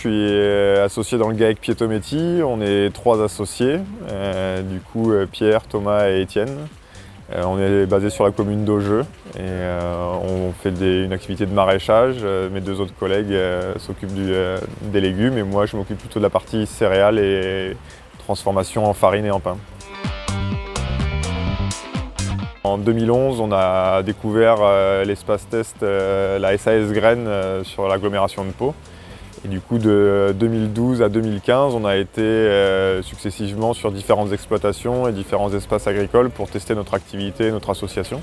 Je suis associé dans le GAEC Pietométi, on est 3 associés, Pierre, Thomas et Étienne. On est basé sur la commune d'Augeux et on fait une activité de maraîchage. Mes 2 autres collègues s'occupent des légumes et moi je m'occupe plutôt de la partie céréales et transformation en farine et en pain. En 2011, on a découvert l'espace test, la SAS Graines sur l'agglomération de Pau. Et du coup, de 2012 à 2015, on a été successivement sur différentes exploitations et différents espaces agricoles pour tester notre activité et notre association.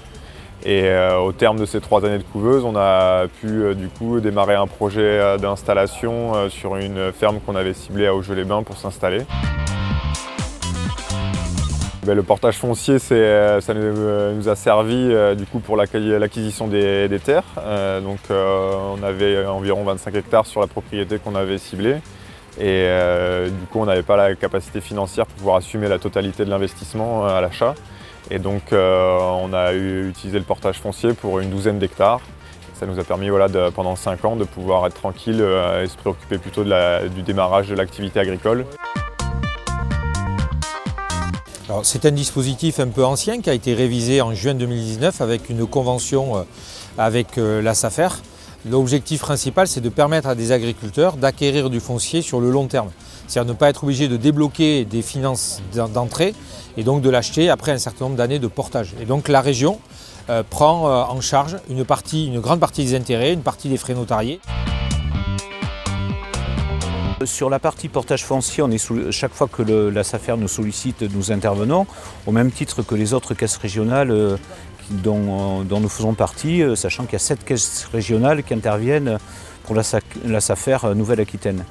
Et au terme de ces 3 années de couveuse, on a pu du coup démarrer un projet d'installation sur une ferme qu'on avait ciblée à Augeux-les-Bains pour s'installer. Le portage foncier, ça nous a servi du coup pour l'acquisition des terres. On avait environ 25 hectares sur la propriété qu'on avait ciblée. Et du coup, on n'avait pas la capacité financière pour pouvoir assumer la totalité de l'investissement à l'achat. Et donc, on a utilisé le portage foncier pour une 12aine d'hectares. Ça nous a permis pendant 5 ans de pouvoir être tranquille et se préoccuper plutôt du démarrage de l'activité agricole. C'est un dispositif un peu ancien qui a été révisé en juin 2019 avec une convention avec la SAFER. L'objectif principal, c'est de permettre à des agriculteurs d'acquérir du foncier sur le long terme. C'est-à-dire ne pas être obligé de débloquer des finances d'entrée et donc de l'acheter après un certain nombre d'années de portage. Et donc la région prend en charge une grande partie des intérêts, une partie des frais notariés. Sur la partie portage foncier, chaque fois que la SAFER nous sollicite, nous intervenons, au même titre que les autres caisses régionales dont nous faisons partie, sachant qu'il y a 7 caisses régionales qui interviennent pour la SAFER Nouvelle-Aquitaine.